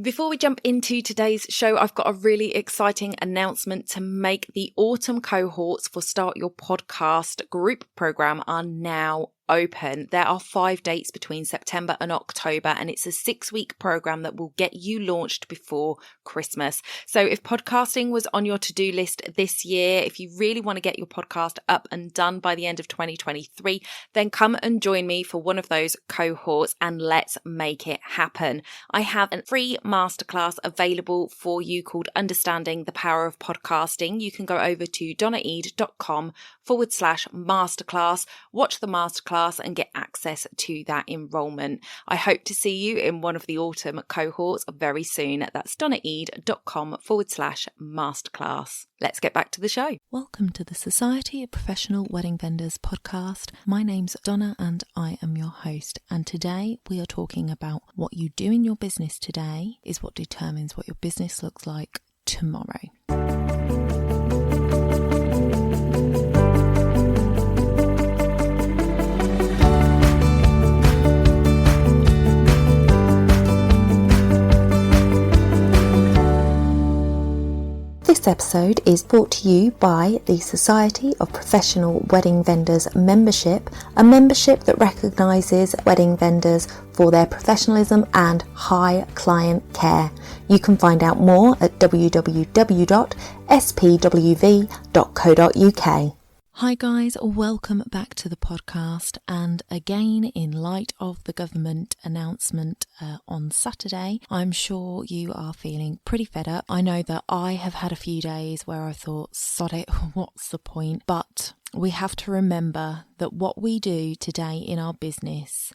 Before we jump into today's show, I've got a really exciting announcement to make. The autumn cohorts for Start Your Podcast group program are now open. There are 5 dates between September and October, and it's a 6-week program that will get you launched before Christmas. So if podcasting was on your to-do list this year, if you really want to get your podcast up and done by the end of 2023, then come and join me for one of those cohorts and let's make it happen. I have a free masterclass available for you called Understanding the Power of Podcasting. You can go over to donnaeade.com/masterclass, watch the masterclass and get access to that enrollment. I hope to see you in one of the autumn cohorts very soon. That's donnaeade.com/masterclass. Let's get back to the show. Welcome to the Society of Professional Wedding Vendors podcast. My name's Donna and I am your host. And today we are talking about what you do in your business today is what determines what your business looks like tomorrow. This episode is brought to you by the Society of Professional Wedding Vendors membership, a membership that recognises wedding vendors for their professionalism and high client care. You can find out more at www.spwv.co.uk. Hi guys, welcome back to the podcast, and again in light of the government announcement on Saturday, I'm sure you are feeling pretty fed up. I know that I have had a few days where I thought, sod it, what's the point? But we have to remember that what we do today in our business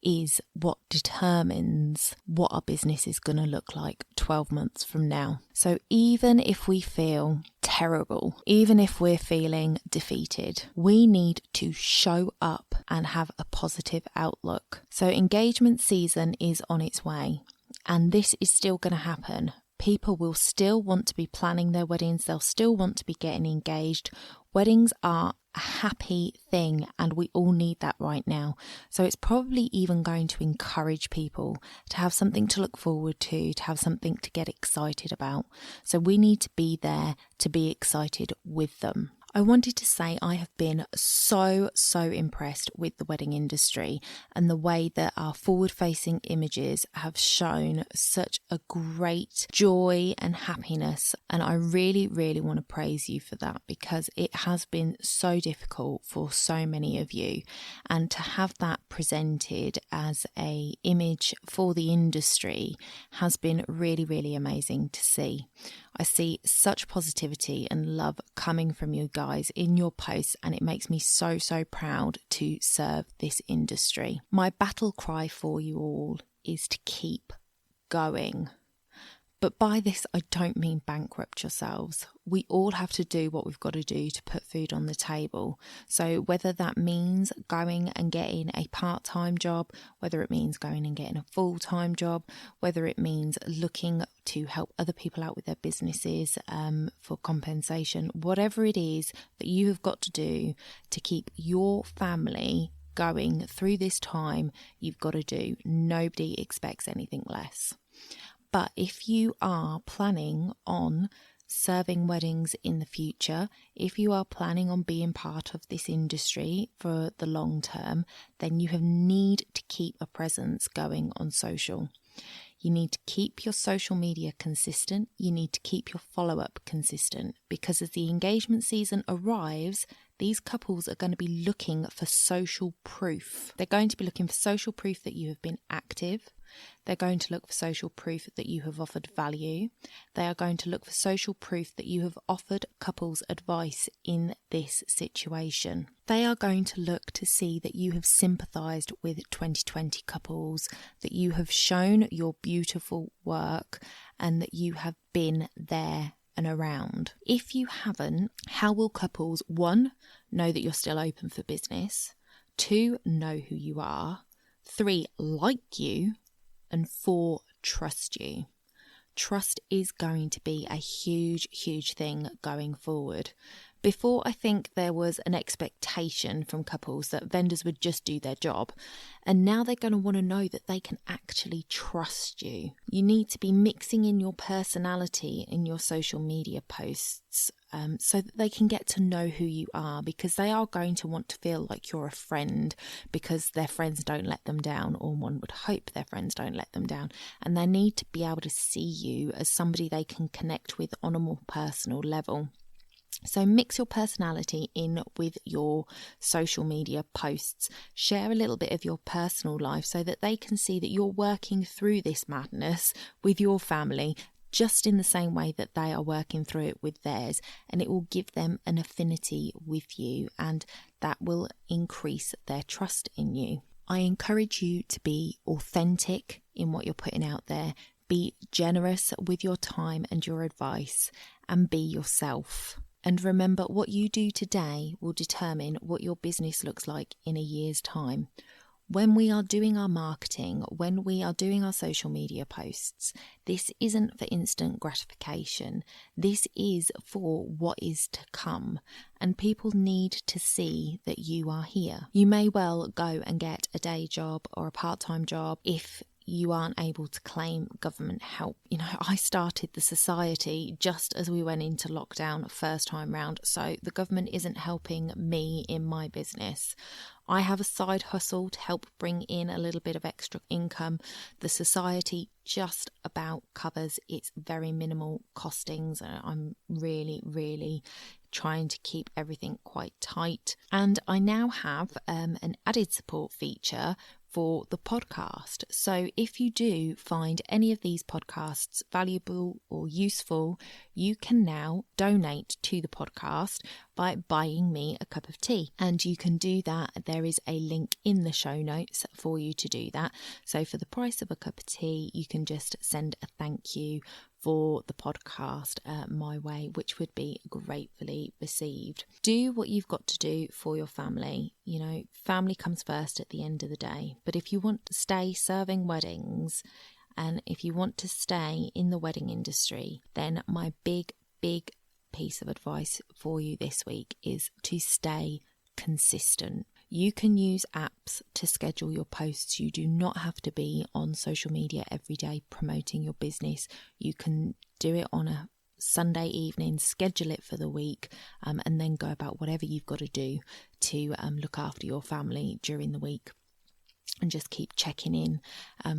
is what determines what our business is going to look like 12 months from now. So even if we feel terrible, even if we're feeling defeated, we need to show up and have a positive outlook. So engagement season is on its way, and this is still going to happen. People will still want to be planning their weddings. They'll still want to be getting engaged. Weddings are a happy thing and we all need that right now. So it's probably even going to encourage people to have something to look forward to have something to get excited about. So we need to be there to be excited with them. I wanted to say I have been so impressed with the wedding industry and the way that our forward-facing images have shown such a great joy and happiness. And I really want to praise you for that, because it has been so difficult for so many of you. And to have that presented as an image for the industry has been really amazing to see. I see such positivity and love coming from you guys in your posts, and it makes me so proud to serve this industry. My battle cry for you all is to keep going. But by this, I don't mean bankrupt yourselves. We all have to do what we've got to do to put food on the table. So whether that means going and getting a part-time job, whether it means going and getting a full-time job, whether it means looking to help other people out with their businesses for compensation, whatever it is that you have got to do to keep your family going through this time, you've got to do. Nobody expects anything less. But if you are planning on serving weddings in the future, if you are planning on being part of this industry for the long term, then you need to keep a presence going on social. You need to keep your social media consistent. You need to keep your follow-up consistent, because as the engagement season arrives, these couples are going to be looking for social proof. They're going to be looking for social proof that you have been active. They're going to look for social proof that you have offered value. They are going to look for social proof that you have offered couples advice in this situation. They are going to look to see that you have sympathised with 2020 couples, that you have shown your beautiful work, and that you have been there and around. If you haven't, how will couples, 1, know that you're still open for business, 2, know who you are, 3, like you, and 4, trust you? Trust is going to be a huge thing going forward, Before, I think there was an expectation from couples that vendors would just do their job. And now they're going to want to know that they can actually trust you. You need to be mixing in your personality in your social media posts so that they can get to know who you are, because they are going to want to feel like you're a friend, because their friends don't let them down, or one would hope their friends don't let them down. And they need to be able to see you as somebody they can connect with on a more personal level. So mix your personality in with your social media posts. Share a little bit of your personal life so that they can see that you're working through this madness with your family, just in the same way that they are working through it with theirs. And it will give them an affinity with you, and that will increase their trust in you. I encourage you to be authentic in what you're putting out there. Be generous with your time and your advice, and be yourself. And remember, what you do today will determine what your business looks like in a year's time. When we are doing our marketing, when we are doing our social media posts, this isn't for instant gratification. This is for what is to come. And people need to see that you are here. You may well go and get a day job or a part-time job if you aren't able to claim government help. You know, I started the society just as we went into lockdown first time round, so the government isn't helping me in my business. I have a side hustle to help bring in a little bit of extra income. The society just about covers its very minimal costings. I'm really trying to keep everything quite tight. And I now have an added support feature for the podcast. So if you do find any of these podcasts valuable or useful, you can now donate to the podcast by buying me a cup of tea. And you can do that. There is a link in the show notes for you to do that. So for the price of a cup of tea, you can just send a thank you for the podcast my way, which would be gratefully received. Do what you've got to do for your family. You know, family comes first at the end of the day. But if you want to stay serving weddings, and if you want to stay in the wedding industry, then my big piece of advice for you this week is to stay consistent. You can use apps to schedule your posts. You do not have to be on social media every day promoting your business. You can do it on a Sunday evening, schedule it for the week, and then go about whatever you've got to do to look after your family during the week. And just keep checking in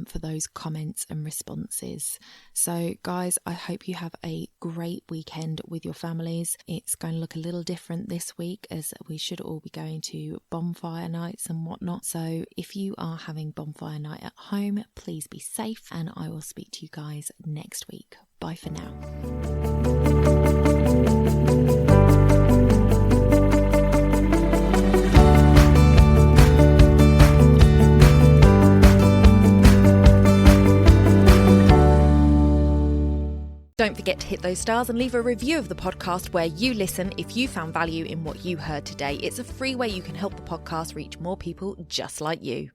for those comments and responses. So guys, I hope you have a great weekend with your families. It's going to look a little different this week, as we should all be going to bonfire nights and whatnot. So if you are having bonfire night at home, please be safe, and I will speak to you guys next week. Bye for now. Don't forget to hit those stars and leave a review of the podcast where you listen if you found value in what you heard today. It's a free way you can help the podcast reach more people just like you.